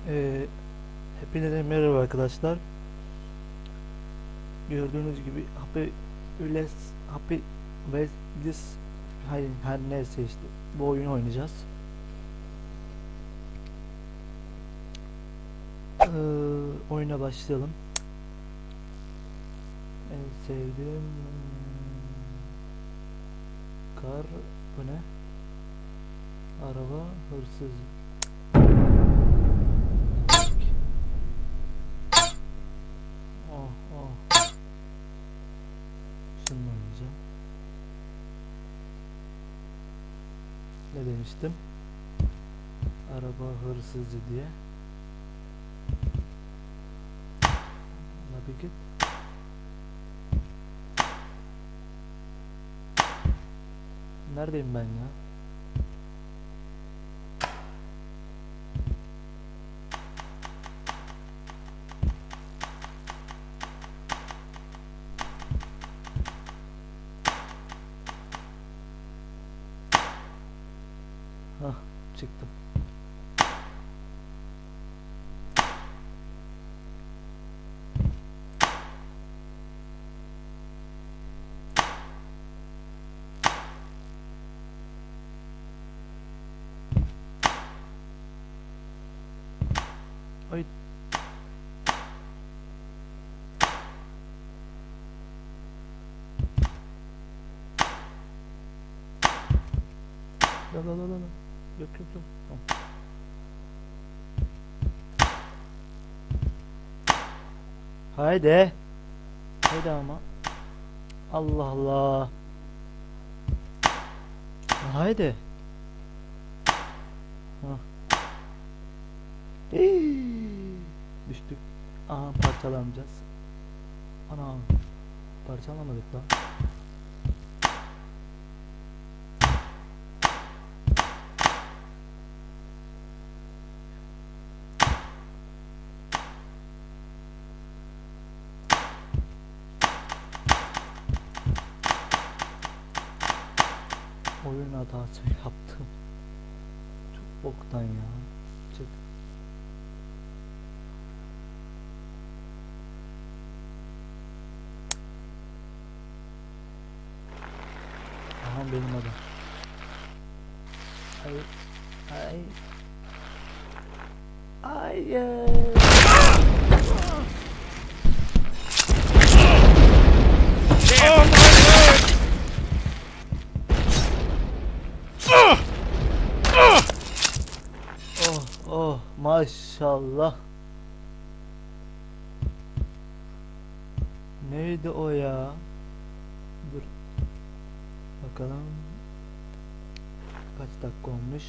Ee, Hepinize merhaba arkadaşlar. Gördüğünüz gibi Happy Wheels, hayır, her neyse işte bu oyunu oynayacağız. Oyuna başlayalım. En sevdiğim kar bu ne? Araba hırsız. Oh oh. Şununla oynayacağım. Ne demiştim? Araba hırsızı diye. La bir git. Neredeyim ben ya? Hah, çıktım. Ay. La. Yok. Tamam. Haydi. Haydi ama. Allah Allah. Haydi. Hah. Düştük. Aha, parçalanacağız. Ana. Parçalamadık lan. Oyun hatası yaptım. Çok boktan ya. Çık. Aha, benim adam. Ay. Hayır. Oh maşallah. Neydi o ya? Dur. Bakalım. Kaç dakika olmuş?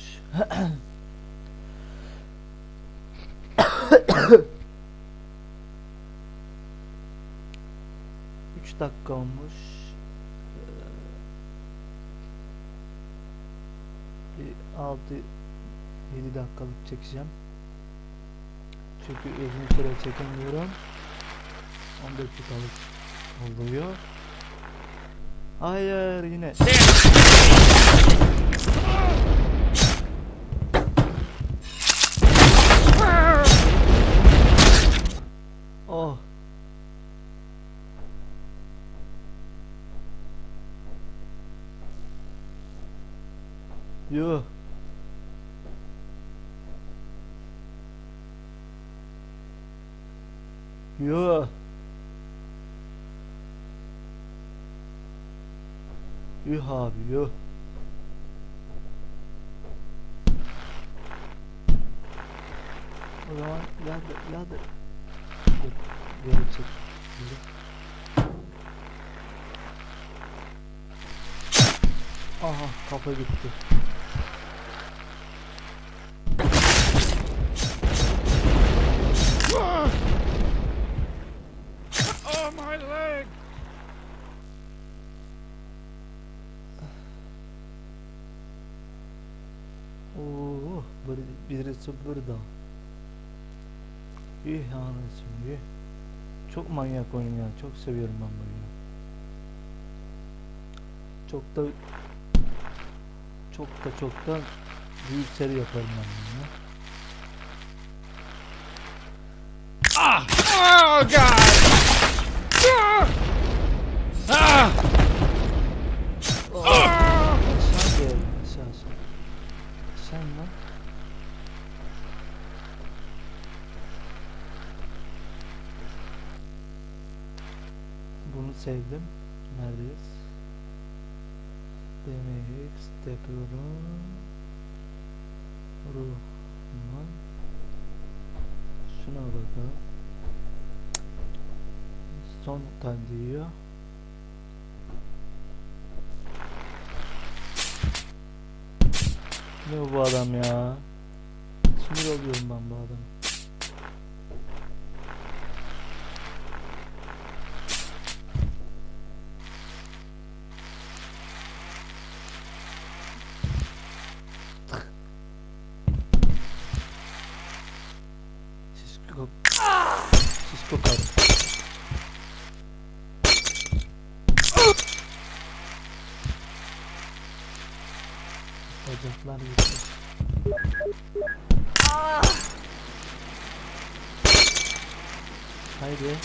3 dakika olmuş. Bir 6-7 dakikalık çekeceğim. Çünkü uzun süre çekemiyorum. 10 dakikalık oluyor. Hayır, yine. Oh. Yuh. Yuh. Yuh abi, yuh. O zaman yardır. Dur, geri çek. Geri. Aha, kafa gitti. Oh, my leg! Oo, birisi burada. Anasını. Çok manyak oyun ya. Çok seviyorum ben bu oyunu. Çok da büyük seri yaparım ben bunu. Oh God! Ah! Ah! Aşağı gel. Aşağı. Aşağı in lan. Bunu sevdim. Neredeyiz? DMX Tepro'nun Ruhman. Şuna bakalım. Son time diyor. Ne bu adam ya? Sinir oluyorum ben bu adama. Şişko. Şişko karı. Bacaklar gitti. Haydi.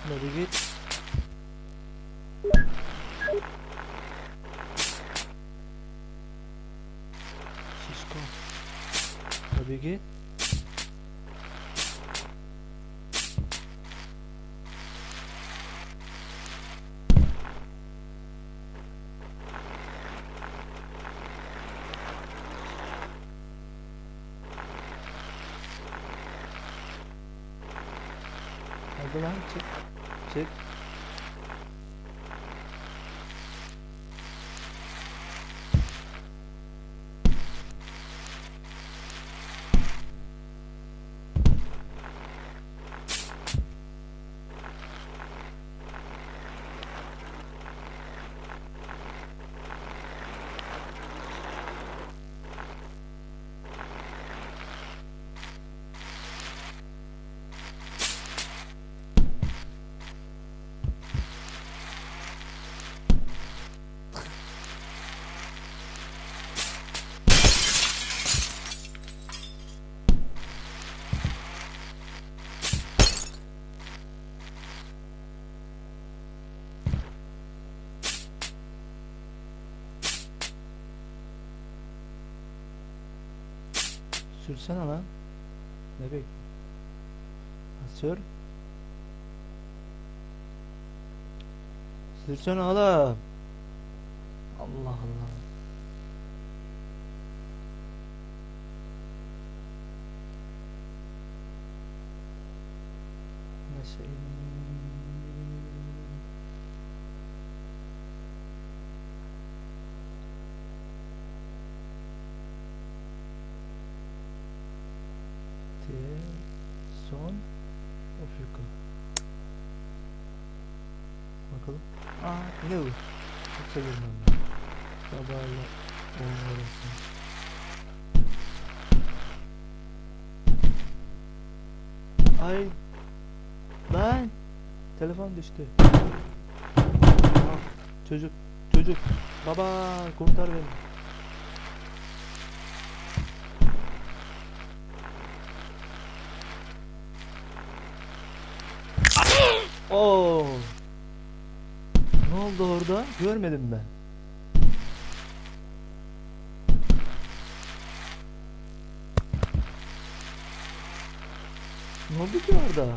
Hadi git. Şişko. Hadi git. Hadi lan çık. Çık. Sürsene lan. Ne bekliyorsun? Sür. Sürsene oğlum. Allah Allah. Ne şey. Son Afrika. Bakalım. Aa, ne bu? Çok seviyorum ben. Sabahla olmalısın. Ay lan telefon düştü. Çocuk baba kurtar beni. Oo. Ne oldu orada? Görmedim ben. Ne oldu ki orada?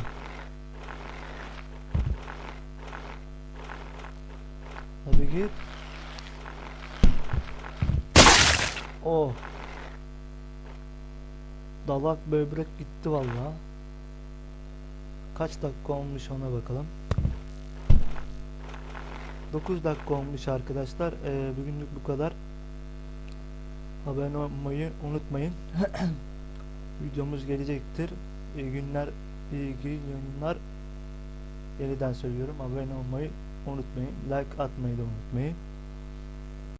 Hadi git. Oh. Dalak böbrek gitti vallahi. Kaç dakika olmuş ona bakalım. 9 dakika olmuş arkadaşlar. Bugünlük bu kadar. Abone olmayı unutmayın. Videomuz gelecektir. İyi günler, iyi günler. Yeniden söylüyorum. Abone olmayı unutmayın. Like atmayı da unutmayın.